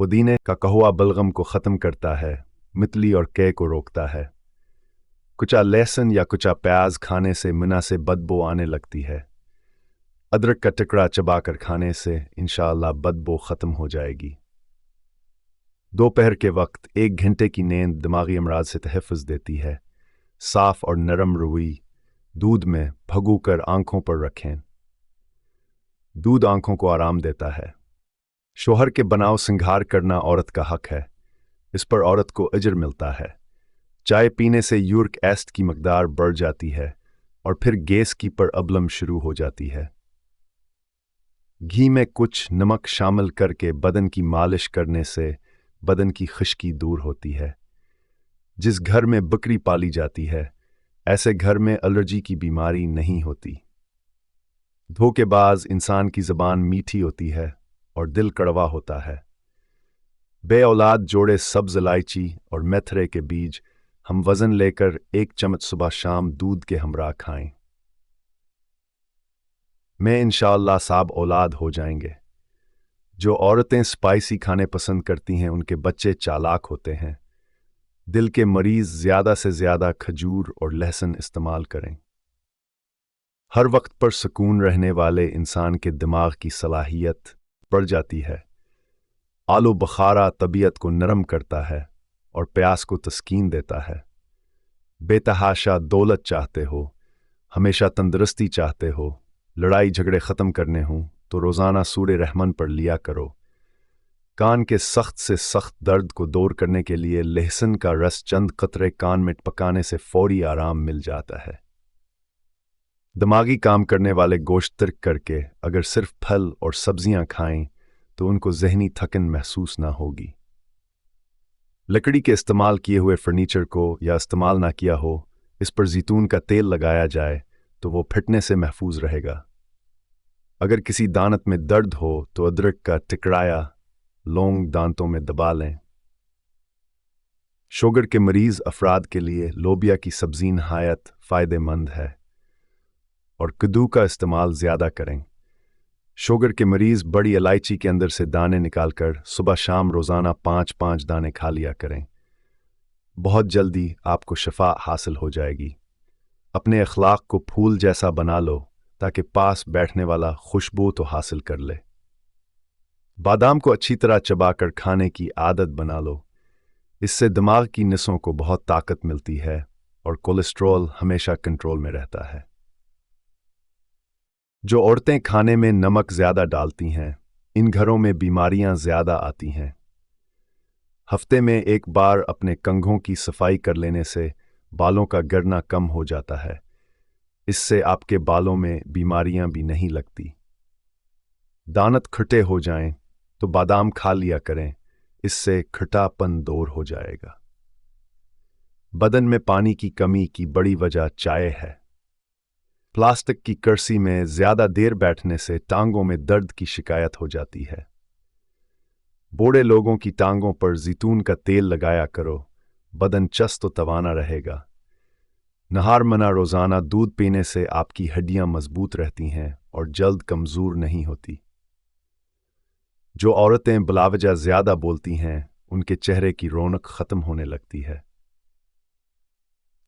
पुदीने का कहुआ बलगम को ख़त्म करता है, मितली और कै को रोकता है। कुचा लहसुन या कुचा प्याज खाने से मुंह से बदबू आने लगती है। अदरक का टुकड़ा चबाकर खाने से इंशाअल्लाह बदबू ख़त्म हो जाएगी। दोपहर के वक्त 1 घंटे की नींद दिमागी अमराज से तहफ़्फ़ुज़ देती है। साफ़ और नरम रुई दूध में भगोकर आंखों पर रखें। दूध आंखों को आराम देता है। शोहर के बनाव सिंगार करना औरत का हक है। इस पर औरत को अजर मिलता है। चाय पीने से यूरिक एसिड की मकदार बढ़ जाती है और फिर गैस की प्रॉब्लम शुरू हो जाती है। घी में कुछ नमक शामिल करके बदन की मालिश करने से बदन की खुश्की दूर होती है। जिस घर में बकरी पाली जाती है, ऐसे घर में एलर्जी की बीमारी नहीं होती। धोखेबाज इंसान की ज़बान मीठी होती है और दिल कड़वा होता है। बे औलाद जोड़े सब्ज़ इलायची और मेथरे के बीज हम वज़न लेकर 1 चम्मच सुबह शाम दूध के हमरा खाएं। मैं इंशाअल्लाह साब औलाद हो जाएंगे। जो औरतें स्पाइसी खाने पसंद करती हैं, उनके बच्चे चालाक होते हैं। दिल के मरीज़ ज़्यादा से ज़्यादा खजूर और लहसुन इस्तेमाल करें। हर वक्त पर सुकून रहने वाले इंसान के दिमाग की सलाहियत बढ़ जाती है। आलू बुखारा तबीयत को नरम करता है और प्यास को तस्कीन देता है। बेतहाशा दौलत चाहते हो, हमेशा तंदुरुस्ती चाहते हो, लड़ाई झगड़े ख़त्म करने हों तो रोज़ाना सूरे रहमान पढ़ लिया करो। कान के सख्त से सख्त दर्द को दूर करने के लिए लहसुन का रस चंद कतरे कान में पकाने से फौरी आराम मिल जाता है। दिमागी काम करने वाले गोश्त तर्क करके अगर सिर्फ फल और सब्जियां खाएं तो उनको जहनी थकन महसूस ना होगी। लकड़ी के इस्तेमाल किए हुए फर्नीचर को या इस्तेमाल ना किया हो, इस पर जैतून का तेल लगाया जाए तो वो फटने से महफूज रहेगा। अगर किसी दांत में दर्द हो तो अदरक का टुकड़ा लौंग दांतों में दबा लें। शुगर के मरीज़ अफराद के लिए लोबिया की सब्ज़ी नहायत फ़ायदेमंद है और कद्दू का इस्तेमाल ज़्यादा करें। शुगर के मरीज़ बड़ी इलायची के अंदर से दाने निकालकर सुबह शाम रोज़ाना 5-5 दाने खा लिया करें। बहुत जल्दी आपको शफा हासिल हो जाएगी। अपने अखलाक को फूल जैसा बना लो ताकि पास बैठने वाला खुशबू तो हासिल कर ले। बादाम को अच्छी तरह चबाकर खाने की आदत बना लो। इससे दिमाग की नसों को बहुत ताकत मिलती है और कोलेस्ट्रॉल हमेशा कंट्रोल में रहता है। जो औरतें खाने में नमक ज़्यादा डालती हैं, इन घरों में बीमारियां ज़्यादा आती हैं। हफ्ते में 1 बार अपने कंघों की सफाई कर लेने से बालों का गिरना कम हो जाता है। इससे आपके बालों में बीमारियां भी नहीं लगती। दांत खट्टे हो जाएं तो बादाम खा लिया करें, इससे खट्टापन दूर हो जाएगा। बदन में पानी की कमी की बड़ी वजह चाय है। प्लास्टिक की कुर्सी में ज़्यादा देर बैठने से टांगों में दर्द की शिकायत हो जाती है। बूढ़े लोगों की टांगों पर जैतून का तेल लगाया करो, बदन चस्त तो तवाना रहेगा। नहार मना रोज़ाना दूध पीने से आपकी हड्डियां मजबूत रहती हैं और जल्द कमज़ोर नहीं होती। जो औरतें बिलावजा ज़्यादा बोलती हैं, उनके चेहरे की रौनक ख़त्म होने लगती है।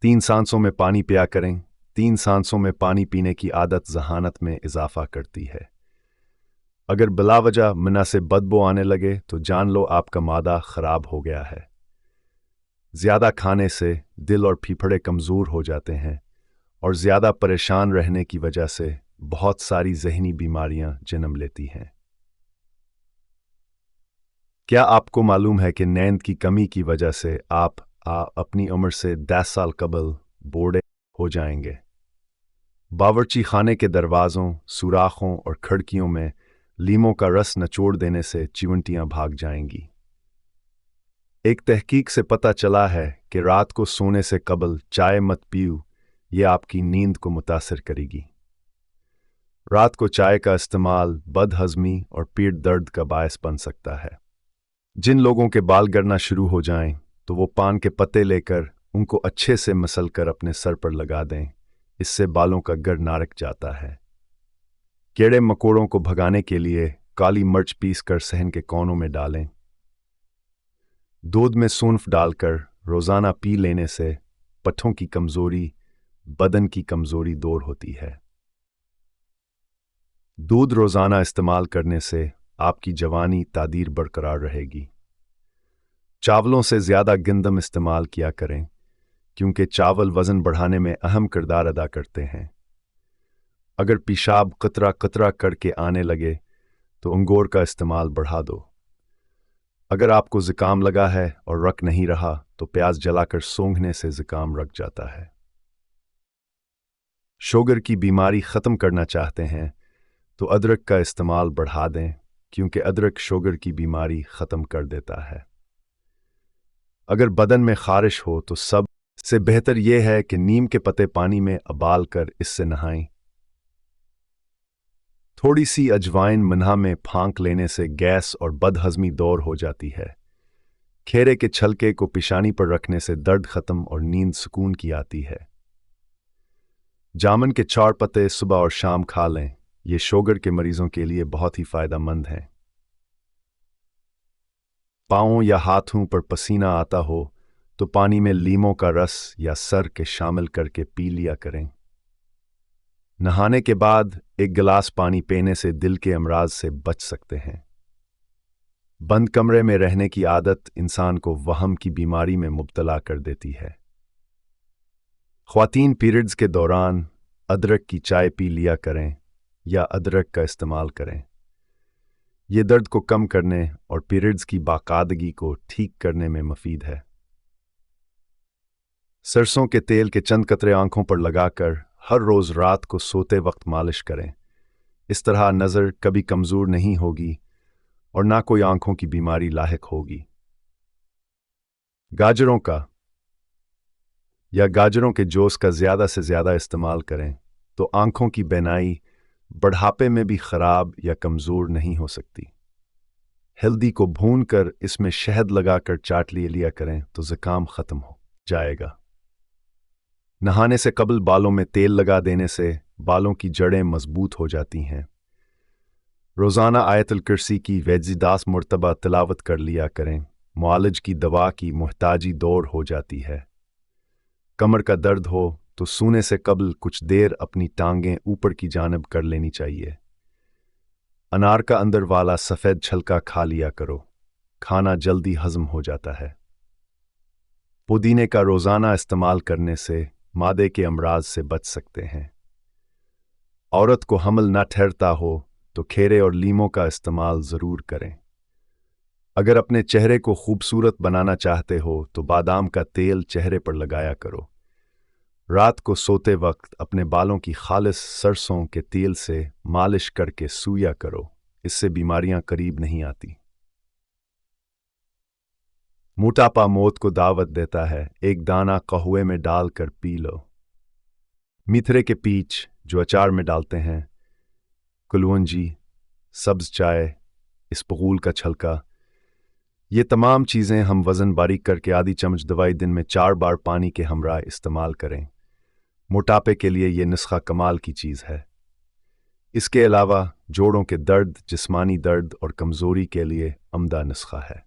3 सांसों में पानी पिया करें। 3 सांसों में पानी पीने की आदत ज़हानत में इजाफा करती है। अगर बिलावजा मुंह से बदबू आने लगे तो जान लो आपका मादा ख़राब हो गया है। ज़्यादा खाने से दिल और फेफड़े कमज़ोर हो जाते हैं और ज़्यादा परेशान रहने की वजह से बहुत सारी ज़हनी बीमारियां जन्म लेती हैं। क्या आपको मालूम है कि नींद की कमी की वजह से आप अपनी उम्र से 10 साल कबल बूढ़े हो जाएंगे? बावर्ची खाने के दरवाज़ों, सुराखों और खिड़कियों में लीमों का रस निचोड़ देने से चिवंटियां भाग जाएंगी। एक तहकीक से पता चला है कि रात को सोने से कबल चाय मत पियो, ये आपकी नींद को मुतासिर करेगी। रात को चाय का इस्तेमाल बदहज़मी और पेट दर्द का बायस बन सकता है। जिन लोगों के बाल गिरना शुरू हो जाएं, तो वो पान के पत्ते लेकर उनको अच्छे से मसल कर अपने सर पर लगा दें। इससे बालों का गिर नारक जाता है। कीड़े मकोड़ों को भगाने के लिए काली मिर्च पीस कर सहन के कोनों में डालें। दूध में सौंफ डालकर रोज़ाना पी लेने से पट्ठों की कमज़ोरी, बदन की कमज़ोरी दूर होती है। दूध रोज़ाना इस्तेमाल करने से आपकी जवानी तादीर बरकरार रहेगी। चावलों से ज़्यादा गंदम इस्तेमाल किया करें, क्योंकि चावल वज़न बढ़ाने में अहम किरदार अदा करते हैं। अगर पेशाब कतरा कतरा करके आने लगे तो अंगूर का इस्तेमाल बढ़ा दो। अगर आपको ज़ुकाम लगा है और रख नहीं रहा तो प्याज जलाकर सूंघने से ज़ुकाम रख जाता है। शुगर की बीमारी ख़त्म करना चाहते हैं तो अदरक का इस्तेमाल बढ़ा दें, क्योंकि अदरक शुगर की बीमारी ख़त्म कर देता है। अगर बदन में खारिश हो तो सबसे बेहतर यह है कि नीम के पत्ते पानी में उबाल कर इससे नहाएं। थोड़ी सी अजवाइन मन्हा में फांक लेने से गैस और बदहज़मी दूर हो जाती है। खेरे के छलके को पेशानी पर रखने से दर्द ख़त्म और नींद सुकून की आती है। जामुन के 4 पत्ते सुबह और शाम खा लें, ये शुगर के मरीजों के लिए बहुत ही फ़ायदेमंद हैं। पाँवों या हाथों पर पसीना आता हो तो पानी में लीमों का रस या सर के शामिल करके पी लिया करें। नहाने के बाद 1 गिलास पानी पीने से दिल के अमराज से बच सकते हैं। बंद कमरे में रहने की आदत इंसान को वहम की बीमारी में मुब्तला कर देती है। ख्वातीन पीरियड्स के दौरान अदरक की चाय पी लिया करें या अदरक का इस्तेमाल करें। ये दर्द को कम करने और पीरियड्स की बाकायदगी को ठीक करने में मुफीद है। सरसों के तेल के चंद कतरे आंखों पर लगाकर हर रोज़ रात को सोते वक्त मालिश करें। इस तरह नज़र कभी कमज़ोर नहीं होगी और ना कोई आंखों की बीमारी लाहिक होगी। गाजरों के जूस का ज़्यादा से ज़्यादा इस्तेमाल करें तो आंखों की बीनाई बढ़ापे में भी ख़राब या कमज़ोर नहीं हो सकती। हल्दी को भूनकर इसमें शहद लगाकर चाट लिया करें तो ज़ुकाम ख़त्म हो जाएगा। नहाने से कबल बालों में तेल लगा देने से बालों की जड़ें मजबूत हो जाती हैं। रोज़ाना आयतुल कुर्सी की 10 मरतबा तिलावत कर लिया करें, मुआलिज की दवा की मुहताजी दूर हो जाती है। कमर का दर्द हो तो सोने से कबल कुछ देर अपनी टांगें ऊपर की जानिब कर लेनी चाहिए। अनार का अंदर वाला सफ़ेद छलका खा लिया करो, खाना जल्दी हज़म हो जाता है। पुदीने का रोज़ाना इस्तेमाल करने से मादे के अमराज से बच सकते हैं। औरत को हमल न ठहरता हो तो खेरे और लीमों का इस्तेमाल ज़रूर करें। अगर अपने चेहरे को खूबसूरत बनाना चाहते हो तो बादाम का तेल चेहरे पर लगाया करो। रात को सोते वक्त अपने बालों की खालिस सरसों के तेल से मालिश करके सूया करो, इससे बीमारियां करीब नहीं आती। मोटापा मौत को दावत देता है, 1 दाना कहवे में डालकर पी लो। मिथरे के पीच जो अचार में डालते हैं, कुलवंजी, सब्ज चाय, इसबगूल का छलका, ये तमाम चीज़ें हम वज़न बारीक करके आधी चम्मच दवाई दिन में 4 बार पानी के हमरा इस्तेमाल करें। मोटापे के लिए ये नुस्खा कमाल की चीज़ है। इसके अलावा जोड़ों के दर्द, जिस्मानी दर्द और कमज़ोरी के लिए अमदा नुस्खा है।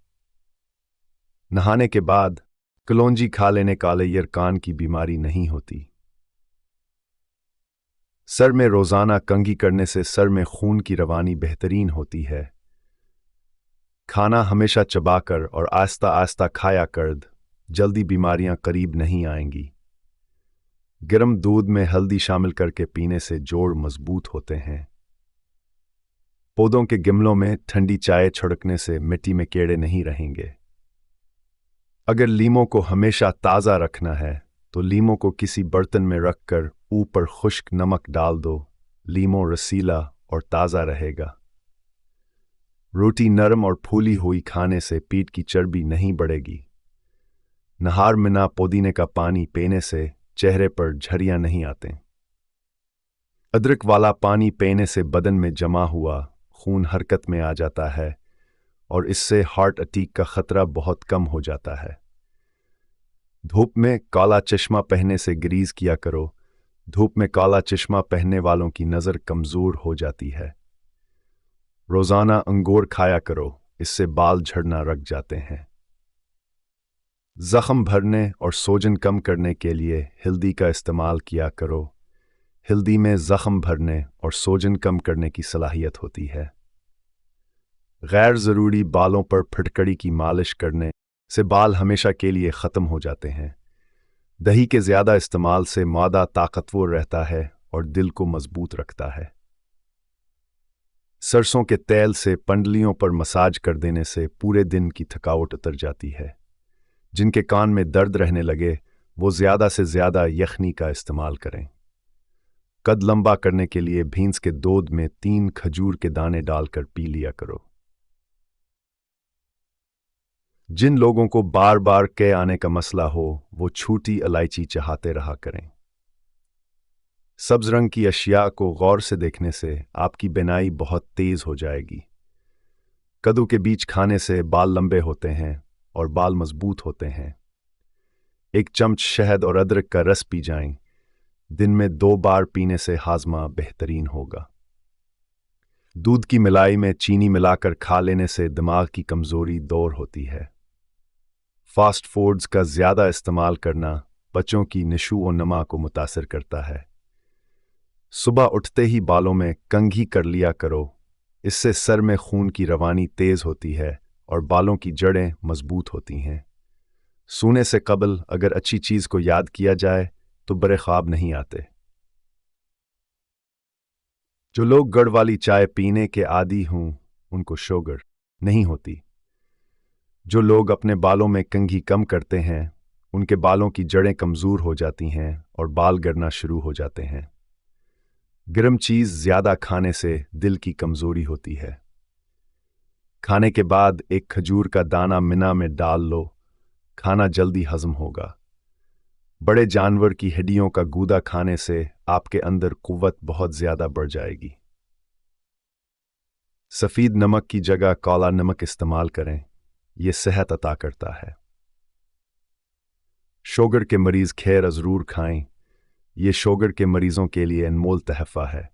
नहाने के बाद कलौंजी खा लेने काले यरकान की बीमारी नहीं होती। सर में रोज़ाना कंघी करने से सर में खून की रवानी बेहतरीन होती है। खाना हमेशा चबाकर और आस्ता आस्ता खाया कर, जल्दी बीमारियां करीब नहीं आएंगी। गर्म दूध में हल्दी शामिल करके पीने से जोड़ मजबूत होते हैं। पौधों के गमलों में ठंडी चाय छिड़कने से मिट्टी में कीड़े नहीं रहेंगे। अगर लीमों को हमेशा ताज़ा रखना है तो लीमों को किसी बर्तन में रखकर ऊपर खुश्क नमक डाल दो, लीमों रसीला और ताज़ा रहेगा। रोटी नरम और फूली हुई खाने से पीठ की चर्बी नहीं बढ़ेगी। नहार मिना पुदीने का पानी पीने से चेहरे पर झरियां नहीं आते। अदरक वाला पानी पीने से बदन में जमा हुआ खून हरकत में आ जाता है और इससे हार्ट अटैक का खतरा बहुत कम हो जाता है। धूप में काला चश्मा पहनने से ग्रीज किया करो। धूप में काला चश्मा पहनने वालों की नज़र कमज़ोर हो जाती है। रोज़ाना अंगूर खाया करो, इससे बाल झड़ना रुक जाते हैं। जख्म भरने और सूजन कम करने के लिए हल्दी का इस्तेमाल किया करो। हल्दी में जख्म भरने और सूजन कम करने की सलाहियत होती है। गैर ज़रूरी बालों पर फिटकड़ी की मालिश करने से बाल हमेशा के लिए ख़त्म हो जाते हैं। दही के ज़्यादा इस्तेमाल से मादा ताकतवर रहता है और दिल को मजबूत रखता है। सरसों के तेल से पंडलियों पर मसाज कर देने से पूरे दिन की थकावट उतर जाती है। जिनके कान में दर्द रहने लगे वो ज़्यादा से ज़्यादा यखनी का इस्तेमाल करें। कद लंबा करने के लिए भैंस के दूध में 3 खजूर के दाने डालकर पी लिया करो। जिन लोगों को बार बार कै आने का मसला हो वो छोटी इलायची चहाते रहा करें। सब्ज रंग की अशिया को गौर से देखने से आपकी बिनाई बहुत तेज हो जाएगी। कद्दू के बीज खाने से बाल लंबे होते हैं और बाल मजबूत होते हैं। 1 चम्मच शहद और अदरक का रस पी जाएं। दिन में 2 बार पीने से हाजमा बेहतरीन होगा। दूध की मिलाई में चीनी मिलाकर खा लेने से दिमाग की कमजोरी दूर होती है। फास्ट फूड्स का ज़्यादा इस्तेमाल करना बच्चों की नशो और नमा को मुतासिर करता है। सुबह उठते ही बालों में कंघी कर लिया करो। इससे सर में खून की रवानी तेज होती है और बालों की जड़ें मजबूत होती हैं। सोने से कबल अगर अच्छी चीज़ को याद किया जाए तो बुरे ख्वाब नहीं आते। जो लोग गड़ वाली चाय पीने के आदी हों उनको शुगर नहीं होती। जो लोग अपने बालों में कंघी कम करते हैं उनके बालों की जड़ें कमज़ोर हो जाती हैं और बाल गिरना शुरू हो जाते हैं। गर्म चीज़ ज़्यादा खाने से दिल की कमज़ोरी होती है। खाने के बाद 1 खजूर का दाना मिना में डाल लो, खाना जल्दी हजम होगा। बड़े जानवर की हड्डियों का गूदा खाने से आपके अंदर कुव्वत बहुत ज़्यादा बढ़ जाएगी। सफ़ेद नमक की जगह काला नमक इस्तेमाल करें, यह सेहत अता करता है। शुगर के मरीज़ खैर ज़रूर खाएं, ये शुगर के मरीजों के लिए अनमोल तहफ़ा है।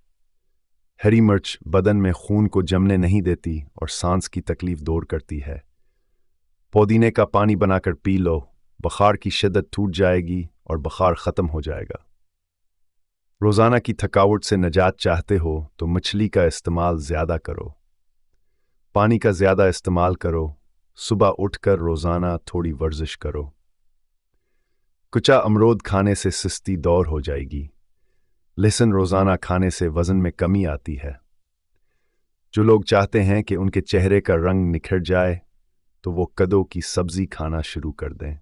हरी मिर्च बदन में खून को जमने नहीं देती और सांस की तकलीफ दूर करती है। पुदीने का पानी बनाकर पी लो, बुखार की शिद्दत टूट जाएगी और बुखार ख़त्म हो जाएगा। रोज़ाना की थकावट से निजात चाहते हो तो मछली का इस्तेमाल ज़्यादा करो। पानी का ज़्यादा इस्तेमाल करो। सुबह उठकर रोज़ाना थोड़ी वर्जिश करो। कुचा अमरूद खाने से सुस्ती दूर हो जाएगी। लहसुन रोज़ाना खाने से वज़न में कमी आती है। जो लोग चाहते हैं कि उनके चेहरे का रंग निखर जाए तो वो कद्दू की सब्ज़ी खाना शुरू कर दें।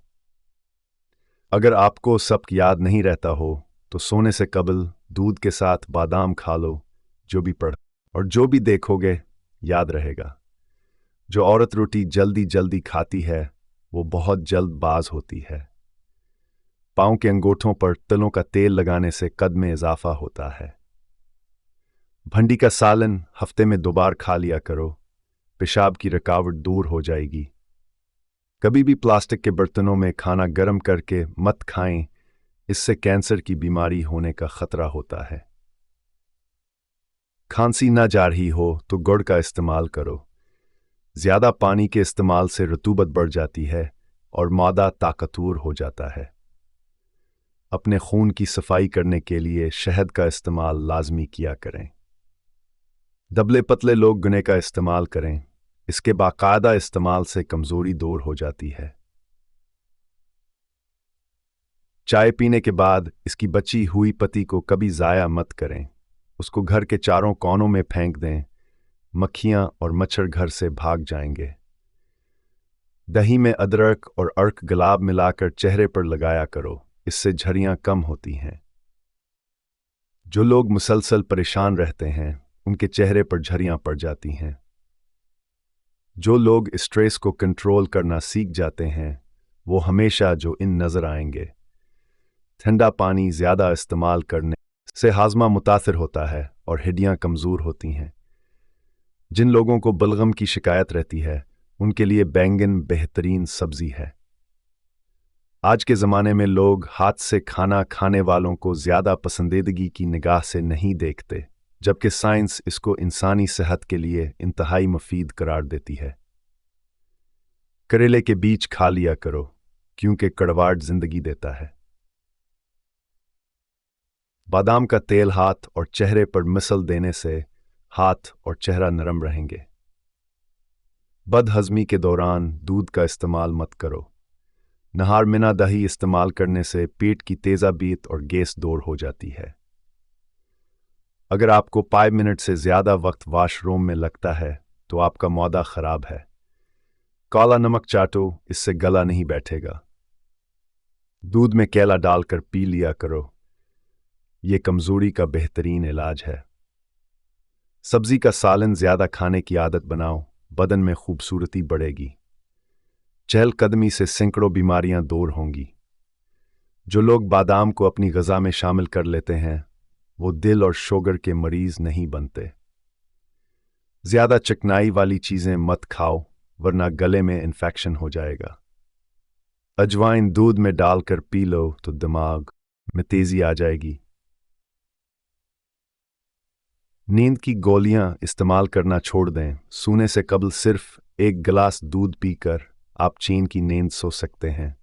अगर आपको सब याद नहीं रहता हो तो सोने से कबल दूध के साथ बादाम खा लो। जो भी पढ़ और जो भी देखोगे याद रहेगा। जो औरत रोटी जल्दी जल्दी खाती है वो बहुत जल्दबाज होती है। पाँव के अंगूठों पर तिलों का तेल लगाने से कद में इजाफा होता है। भंडी का सालन हफ्ते में 2 बार खा लिया करो, पेशाब की रुकावट दूर हो जाएगी। कभी भी प्लास्टिक के बर्तनों में खाना गर्म करके मत खाएं, इससे कैंसर की बीमारी होने का खतरा होता है। खांसी ना जा रही हो तो गुड़ का इस्तेमाल करो। ज़्यादा पानी के इस्तेमाल से रतूबत बढ़ जाती है और मादा ताकतवर हो जाता है। अपने खून की सफाई करने के लिए शहद का इस्तेमाल लाजमी किया करें। दबले पतले लोग गने का इस्तेमाल करें, इसके बाकायदा इस्तेमाल से कमज़ोरी दूर हो जाती है। चाय पीने के बाद इसकी बची हुई पत्ती को कभी ज़ाया मत करें, उसको घर के चारों कोनों में फेंक दें, मक्खियाँ और मच्छर घर से भाग जाएंगे। दही में अदरक और अर्क गुलाब मिलाकर चेहरे पर लगाया करो, इससे झुर्रियाँ कम होती हैं। जो लोग मुसलसल परेशान रहते हैं उनके चेहरे पर झुर्रियाँ पड़ जाती हैं। जो लोग स्ट्रेस को कंट्रोल करना सीख जाते हैं वो हमेशा जो इन नज़र आएंगे। ठंडा पानी ज़्यादा इस्तेमाल करने से हाजमा मुतासिर होता है और हड्डियाँ कमज़ोर होती हैं। जिन लोगों को बलगम की शिकायत रहती है उनके लिए बैंगन बेहतरीन सब्जी है। आज के ज़माने में लोग हाथ से खाना खाने वालों को ज़्यादा पसंदीदगी की निगाह से नहीं देखते, जबकि साइंस इसको इंसानी सेहत के लिए इंतहाई मुफीद करार देती है। करेले के बीज खा लिया करो, क्योंकि कड़वाहट जिंदगी देता है। बादाम का तेल हाथ और चेहरे पर मिसल देने से हाथ और चेहरा नरम रहेंगे। बदहजमी के दौरान दूध का इस्तेमाल मत करो। नहार मिना दही इस्तेमाल करने से पेट की तेजाबीत और गैस दूर हो जाती है। अगर आपको 5 मिनट से ज़्यादा वक्त वॉशरूम में लगता है तो आपका मौदा ख़राब है। काला नमक चाटो, इससे गला नहीं बैठेगा। दूध में केला डालकर पी लिया करो, ये कमज़ोरी का बेहतरीन इलाज है। सब्ज़ी का सालन ज़्यादा खाने की आदत बनाओ, बदन में खूबसूरती बढ़ेगी। चहलकदमी से सैकड़ों बीमारियां दूर होंगी। जो लोग बादाम को अपनी ग़िज़ा में शामिल कर लेते हैं वो दिल और शुगर के मरीज़ नहीं बनते। ज़्यादा चिकनाई वाली चीज़ें मत खाओ वरना गले में इन्फेक्शन हो जाएगा। अजवाइन दूध में डालकर पी लो तो दिमाग में तेज़ी आ जाएगी। नींद की गोलियां इस्तेमाल करना छोड़ दें। सोने से कबल सिर्फ 1 गिलास दूध पीकर आप चैन की नींद सो सकते हैं।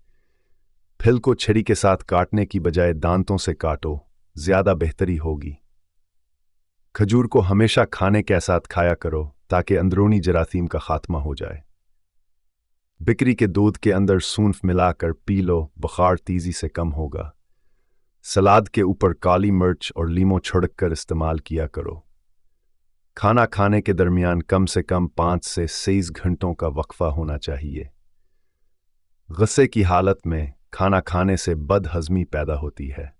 फिल को छुरी के साथ काटने की बजाय दांतों से काटो, ज़्यादा बेहतरी होगी। खजूर को हमेशा खाने के साथ खाया करो ताकि अंदरूनी जरासीम का खात्मा हो जाए। बकरी के दूध के अंदर सूंफ मिलाकर पी लो, बुखार तेजी से कम होगा। सलाद के ऊपर काली मिर्च और लीमो छिड़क कर इस्तेमाल किया करो। खाना खाने के दरमियान कम से कम 5 से 6 घंटों का वक्फा होना चाहिए। गुस्से की हालत में खाना खाने से बदहजमी पैदा होती है।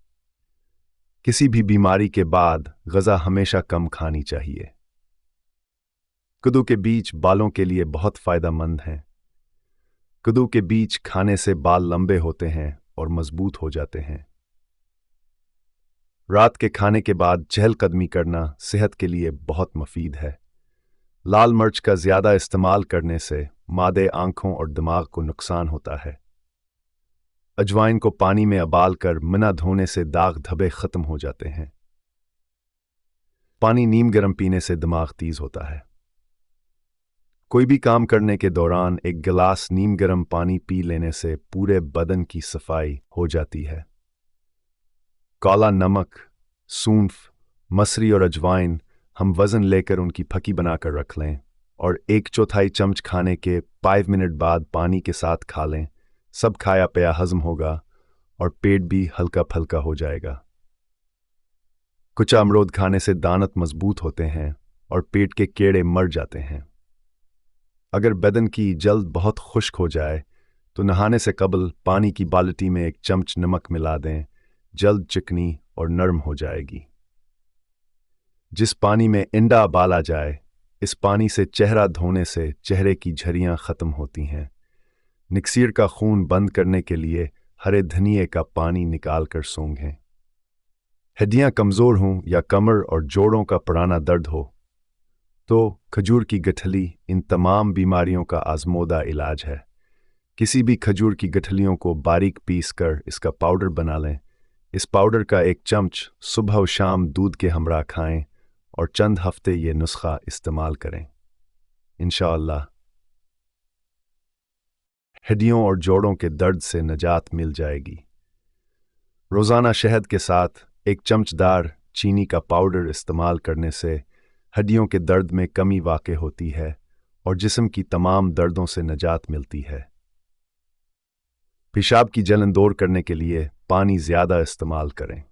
किसी भी बीमारी के बाद ग़िज़ा हमेशा कम खानी चाहिए। कद्दू के बीज बालों के लिए बहुत फ़ायदेमंद हैं। कद्दू के बीज खाने से बाल लंबे होते हैं और मजबूत हो जाते हैं। रात के खाने के बाद चहलकदमी करना सेहत के लिए बहुत मुफीद है। लाल मिर्च का ज़्यादा इस्तेमाल करने से मादे, आंखों और दिमाग को नुकसान होता है। अजवाइन को पानी में उबालकर मिना धोने से दाग धब्बे ख़त्म हो जाते हैं। पानी नीम गर्म पीने से दिमाग तेज होता है। कोई भी काम करने के दौरान 1 गिलास नीम गर्म पानी पी लेने से पूरे बदन की सफाई हो जाती है। काला नमक, सूंफ, मसरी और अजवाइन हम वज़न लेकर उनकी फकी बनाकर रख लें और 1/4 चम्मच खाने के 5 मिनट बाद पानी के साथ खा लें। सब खाया पिया हजम होगा और पेट भी हल्का फल्का हो जाएगा। कुछ अमरूद खाने से दांत मजबूत होते हैं और पेट के कीड़े मर जाते हैं। अगर बदन की जल्द बहुत खुश्क हो जाए तो नहाने से कबल पानी की बाल्टी में 1 चम्मच नमक मिला दें, जल्द चिकनी और नरम हो जाएगी। जिस पानी में इंडा उबाला जाए, इस पानी से चेहरा धोने से चेहरे की झुर्रियां ख़त्म होती हैं। निक्सीर का खून बंद करने के लिए हरे धनिए का पानी निकालकर सूंघें। हड्डियां कमज़ोर हों या कमर और जोड़ों का पुराना दर्द हो तो खजूर की गठली इन तमाम बीमारियों का आज़मूदा इलाज है। किसी भी खजूर की गठलियों को बारीक पीस कर इसका पाउडर बना लें। इस पाउडर का 1 चम्मच सुबह और शाम दूध के हमरा खाएं और चंद हफ्ते ये नुस्खा इस्तेमाल करें। इंशाअल्लाह हड्डियों और जोड़ों के दर्द से निजात मिल जाएगी। रोज़ाना शहद के साथ 1 चमचदार चीनी का पाउडर इस्तेमाल करने से हड्डियों के दर्द में कमी वाक़ई होती है और जिस्म की तमाम दर्दों से निजात मिलती है। पेशाब की जलन दूर करने के लिए पानी ज़्यादा इस्तेमाल करें।